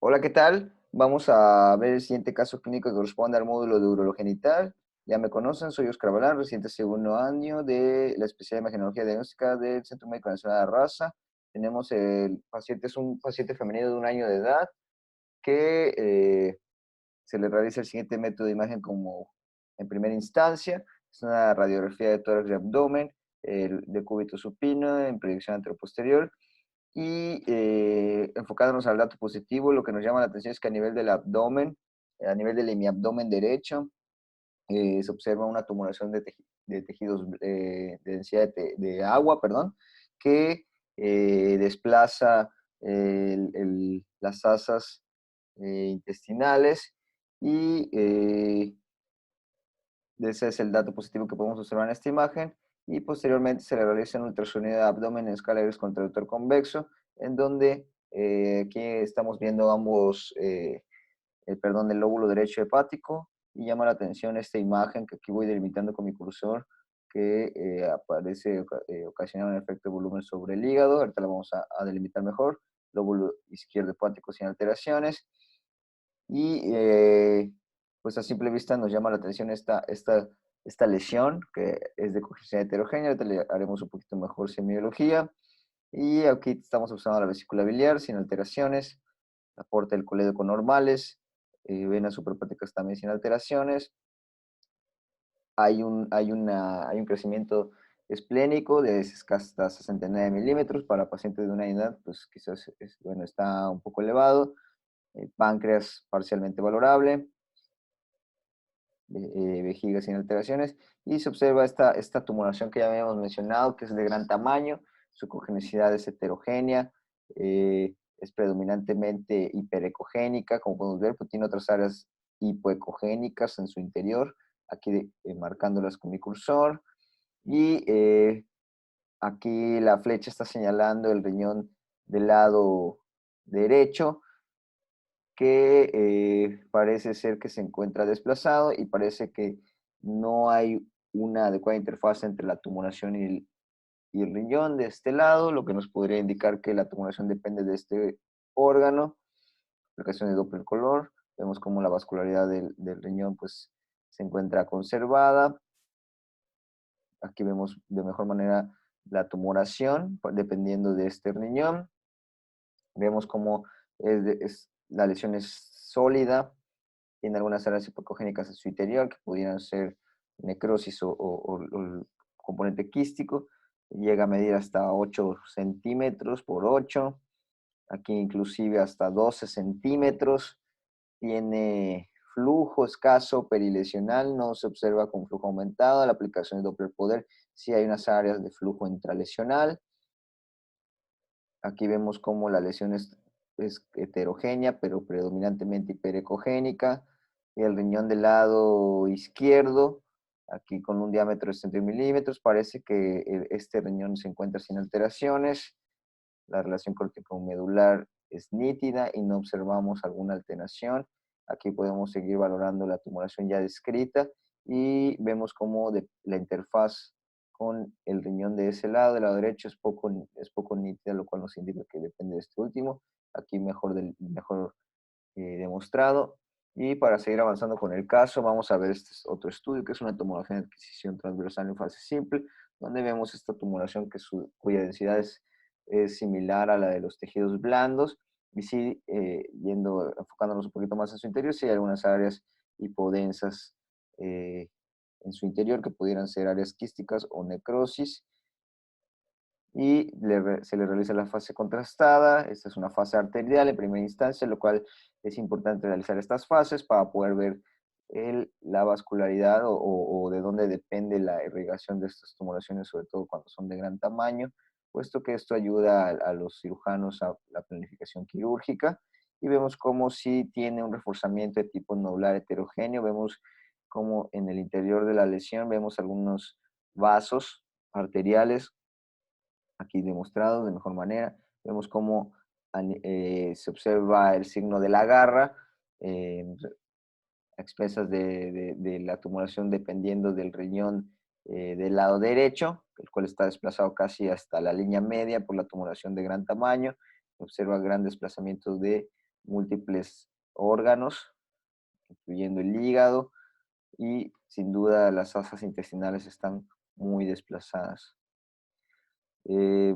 Hola, ¿qué tal? Vamos a ver el siguiente caso clínico que corresponde al módulo de urologenital. Ya me conocen, soy Oscar Balán, residente segundo año de la especialidad de imagenología diagnóstica del Centro Médico Nacional de Raza. Tenemos el paciente, es un paciente femenino de 1 año de edad que se le realiza el siguiente método de imagen como en primera instancia. Es una radiografía de tórax y abdomen, el decúbito supino en proyección anteroposterior. Y enfocándonos al dato positivo, lo que nos llama la atención es que a nivel del abdomen, a nivel del hemiabdomen derecho, se observa una tumoración de tejidos de densidad de agua, perdón, que desplaza las asas intestinales y ese es el dato positivo que podemos observar en esta imagen. Y posteriormente se le realiza un ultrasonido de abdomen en escala Iris contractor convexo, en donde aquí estamos viendo ambos, el lóbulo derecho hepático, y llama la atención esta imagen que aquí voy delimitando con mi cursor, que aparece ocasionando un efecto de volumen sobre el hígado. Ahorita la vamos a delimitar mejor. Lóbulo izquierdo hepático sin alteraciones. Y pues a simple vista nos llama la atención esta lesión, que es de congestión heterogénea. Ahorita le haremos un poquito mejor semiología. Y aquí estamos observando la vesícula biliar sin alteraciones, aporte del colédoco normales, venas suprahepáticas también sin alteraciones. Hay un crecimiento esplénico de hasta 69 milímetros. Para pacientes de una edad, pues quizás bueno, está un poco elevado. Páncreas parcialmente valorable, vejiga sin alteraciones, y se observa esta tumoración que ya habíamos mencionado, que es de gran tamaño. Su congenicidad es heterogénea, es predominantemente hiperecogénica, como podemos ver, pues tiene otras áreas hipoecogénicas en su interior, aquí marcándolas con mi cursor. Y aquí la flecha está señalando el riñón del lado derecho, que parece ser que se encuentra desplazado, y parece que no hay una adecuada interfaz entre la tumoración y el riñón de este lado, lo que nos podría indicar que la tumoración depende de este órgano. Aplicación de Doppler color, vemos cómo la vascularidad del riñón pues se encuentra conservada. Aquí vemos de mejor manera la tumoración dependiendo de este riñón. Vemos cómo la lesión es sólida, tiene algunas áreas hipocogénicas en su interior que pudieran ser necrosis o el componente quístico. Llega a medir hasta 8 centímetros por 8, aquí inclusive hasta 12 centímetros. Tiene flujo escaso perilesional, no se observa con flujo aumentado. La aplicación de Doppler poder, sí hay unas áreas de flujo intralesional. Aquí vemos cómo la lesión es heterogénea, pero predominantemente hiperecogénica. Y el riñón del lado izquierdo, aquí con un diámetro de 60 milímetros, parece que este riñón se encuentra sin alteraciones. La relación córtico-medular es nítida y no observamos alguna alteración. Aquí podemos seguir valorando la tumoración ya descrita, y vemos cómo la interfaz con el riñón de ese lado, del lado derecho, es poco nítida, lo cual nos indica que depende de este último. Aquí mejor demostrado. Y para seguir avanzando con el caso, vamos a ver este otro estudio, que es una tomografía de adquisición transversal en fase simple, donde vemos esta tumoración cuya densidad es similar a la de los tejidos blandos. Y sí, enfocándonos un poquito más en su interior, sí hay algunas áreas hipodensas eh, en su interior, que pudieran ser áreas quísticas o necrosis. Y se le realiza la fase contrastada. Esta es una fase arterial en primera instancia, lo cual es importante realizar estas fases para poder ver la vascularidad o de dónde depende la irrigación de estas tumoraciones, sobre todo cuando son de gran tamaño, puesto que esto ayuda a los cirujanos a la planificación quirúrgica. Y vemos cómo sí tiene un reforzamiento de tipo nodular heterogéneo. Vemos cómo en el interior de la lesión vemos algunos vasos arteriales aquí demostrado de mejor manera. Vemos cómo se observa el signo de la garra, eh, a expensas de la tumoración, dependiendo del riñón del lado derecho, el cual está desplazado casi hasta la línea media por la tumoración de gran tamaño. Observa gran desplazamiento de múltiples órganos, incluyendo el hígado, y sin duda las asas intestinales están muy desplazadas. Eh,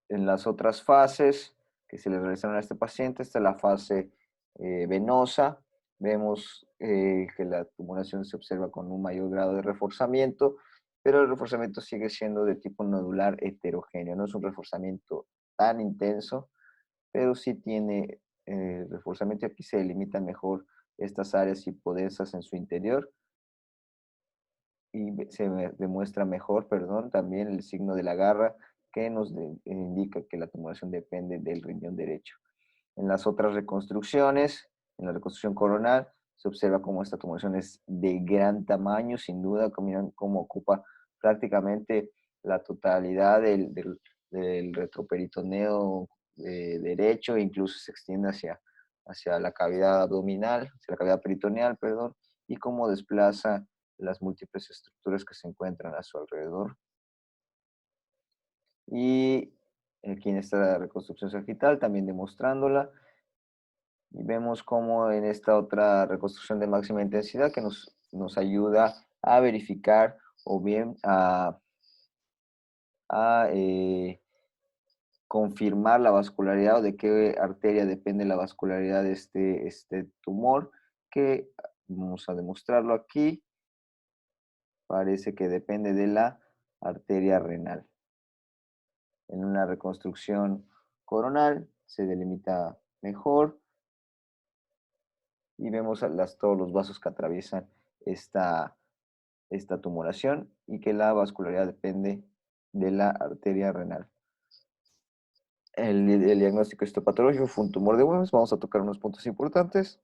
en las otras fases que se le realizaron a este paciente, esta es la fase venosa. Vemos que la tumoración se observa con un mayor grado de reforzamiento, pero el reforzamiento sigue siendo de tipo nodular heterogéneo. No es un reforzamiento tan intenso, pero sí tiene reforzamiento. Aquí se delimitan mejor estas áreas hipodensas en su interior y demuestra mejor, perdón, también el signo de la garra que nos indica que la tumoración depende del riñón derecho. En las otras reconstrucciones, en la reconstrucción coronal, se observa cómo esta tumoración es de gran tamaño, sin duda, como ocupa prácticamente la totalidad del retroperitoneo derecho e incluso se extiende hacia la cavidad abdominal, hacia la cavidad peritoneal, perdón, y cómo desplaza las múltiples estructuras que se encuentran a su alrededor. Y aquí en esta reconstrucción sagital, también demostrándola, y vemos cómo en esta otra reconstrucción de máxima intensidad que nos ayuda a verificar o bien a confirmar la vascularidad o de qué arteria depende la vascularidad de este tumor, que vamos a demostrarlo aquí. Parece que depende de la arteria renal. En una reconstrucción coronal se delimita mejor y vemos todos los vasos que atraviesan esta tumoración y que la vascularidad depende de la arteria renal. El diagnóstico histopatológico fue un tumor de Wilms. Vamos a tocar unos puntos importantes,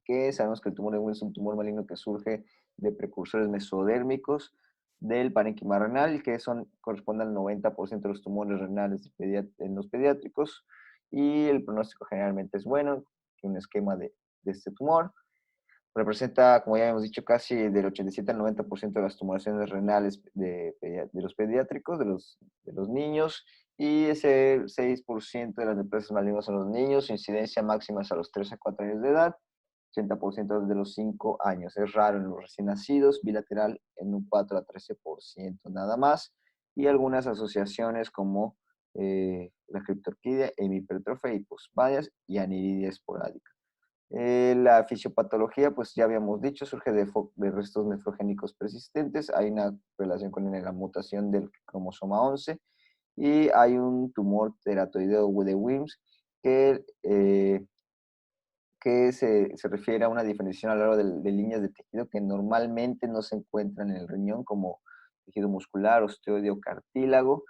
que sabemos que el tumor de Wilms es un tumor maligno que surge de precursores mesodérmicos del parénquima renal, que corresponden al 90% de los tumores renales en los pediátricos, y el pronóstico generalmente es bueno, que un esquema de este tumor. Representa, como ya hemos dicho, casi del 87 al 90% de las tumoraciones renales de los pediátricos, de los niños, y ese 6% de las neoplasias malignas en los niños, su incidencia máxima es a los 3 a 4 años de edad, 80% de los 5 años. Es raro en los recién nacidos, bilateral en un 4 a 13% nada más, y algunas asociaciones como la criptorquidia, hemipertrofia, hipospadias y aniridia esporádica. La fisiopatología, pues ya habíamos dicho, surge de restos nefrogénicos persistentes. Hay una relación con la mutación del cromosoma 11 y hay un tumor teratoideo de Wilms que, se refiere a una diferenciación a lo largo de líneas de tejido que normalmente no se encuentran en el riñón, como tejido muscular, osteoide o cartílago.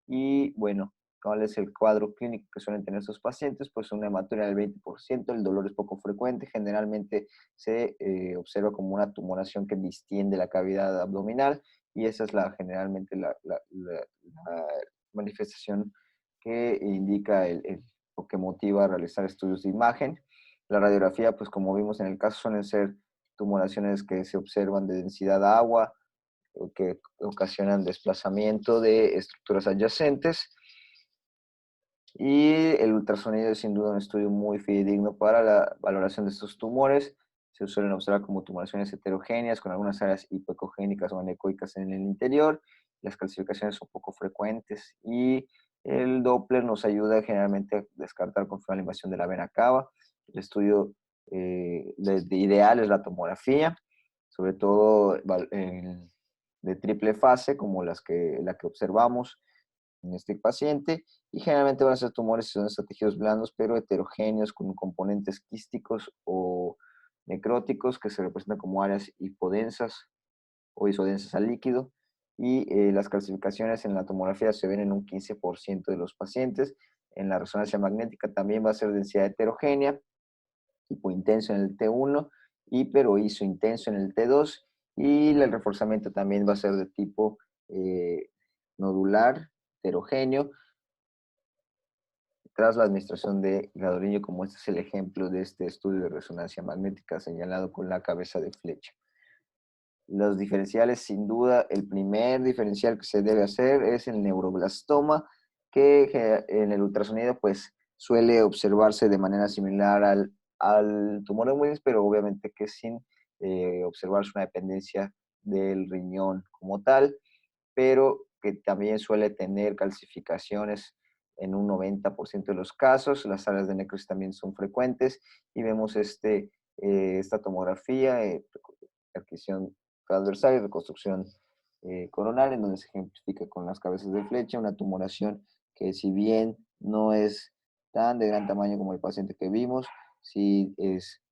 Y bueno, ¿cuál es el cuadro clínico que suelen tener estos pacientes? Pues una hematuria del 20%, el dolor es poco frecuente, generalmente se observa como una tumoración que distiende la cavidad abdominal y esa es generalmente la manifestación que indica o que motiva a realizar estudios de imagen. La radiografía, pues como vimos en el caso, suelen ser tumoraciones que se observan de densidad de agua, o que ocasionan desplazamiento de estructuras adyacentes. Y el ultrasonido es sin duda un estudio muy fidedigno para la valoración de estos tumores. Se suelen observar como tumoraciones heterogéneas con algunas áreas hipoecogénicas o anecoicas en el interior. Las calcificaciones son poco frecuentes y el Doppler nos ayuda generalmente a descartar con la invasión de la vena cava. El estudio ideal es la tomografía, sobre todo de triple fase como la que observamos en este paciente, y generalmente van a ser tumores que son tejidos blandos, pero heterogéneos, con componentes quísticos o necróticos que se representan como áreas hipodensas o isodensas al líquido, y las calcificaciones en la tomografía se ven en un 15% de los pacientes. En la resonancia magnética también va a ser densidad heterogénea, hipointenso en el T1, hiper o isointenso en el T2, y el reforzamiento también va a ser de tipo nodular, heterogéneo, tras la administración de gadolinium, como este es el ejemplo de este estudio de resonancia magnética señalado con la cabeza de flecha. Los diferenciales, sin duda, el primer diferencial que se debe hacer es el neuroblastoma, que en el ultrasonido pues suele observarse de manera similar al tumor de Willis, pero obviamente que sin observarse una dependencia del riñón como tal, pero que también suele tener calcificaciones en un 90% de los casos. Las áreas de necrosis también son frecuentes y vemos esta tomografía, adquisición transversal y reconstrucción coronal, en donde se ejemplifica con las cabezas de flecha, una tumoración que si bien no es tan de gran tamaño como el paciente que vimos, sí es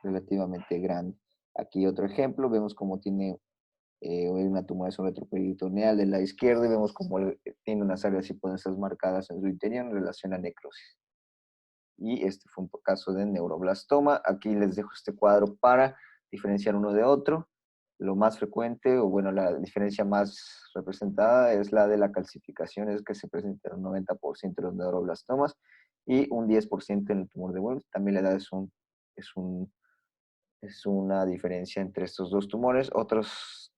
relativamente grande. Aquí otro ejemplo, vemos cómo tiene una tumoración retroperitoneal de la izquierda y vemos cómo tiene unas áreas hiponesas marcadas en su interior en relación a necrosis. Y este fue un caso de neuroblastoma. Aquí les dejo este cuadro para diferenciar uno de otro. Lo más frecuente, o bueno, la diferencia más representada es la de la calcificación, es que se presenta en un 90% de los neuroblastomas y un 10% en el tumor de Wilms. También la edad es, un, es una diferencia entre estos dos tumores. Otros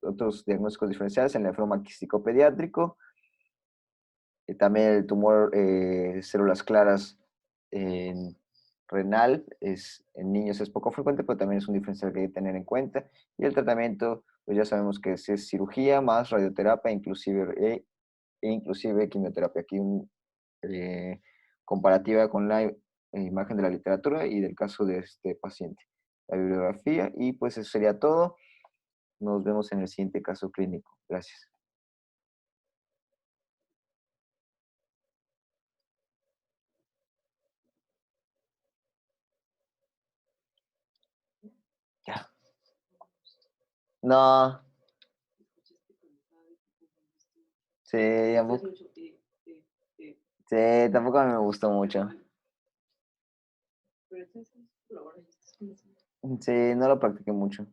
diagnósticos diferenciales, el linfoma quístico pediátrico, también el tumor células claras en renal en niños es poco frecuente, pero también es un diferencial que hay que tener en cuenta. Y el tratamiento, pues ya sabemos que es cirugía más radioterapia, inclusive quimioterapia. Aquí eh, comparativa con la imagen de la literatura y del caso de este paciente. La bibliografía y pues eso sería todo. Nos vemos en el siguiente caso clínico. Gracias. Ya. No, sí, tampoco, sí, tampoco me gustó mucho. Sí, no lo practiqué mucho.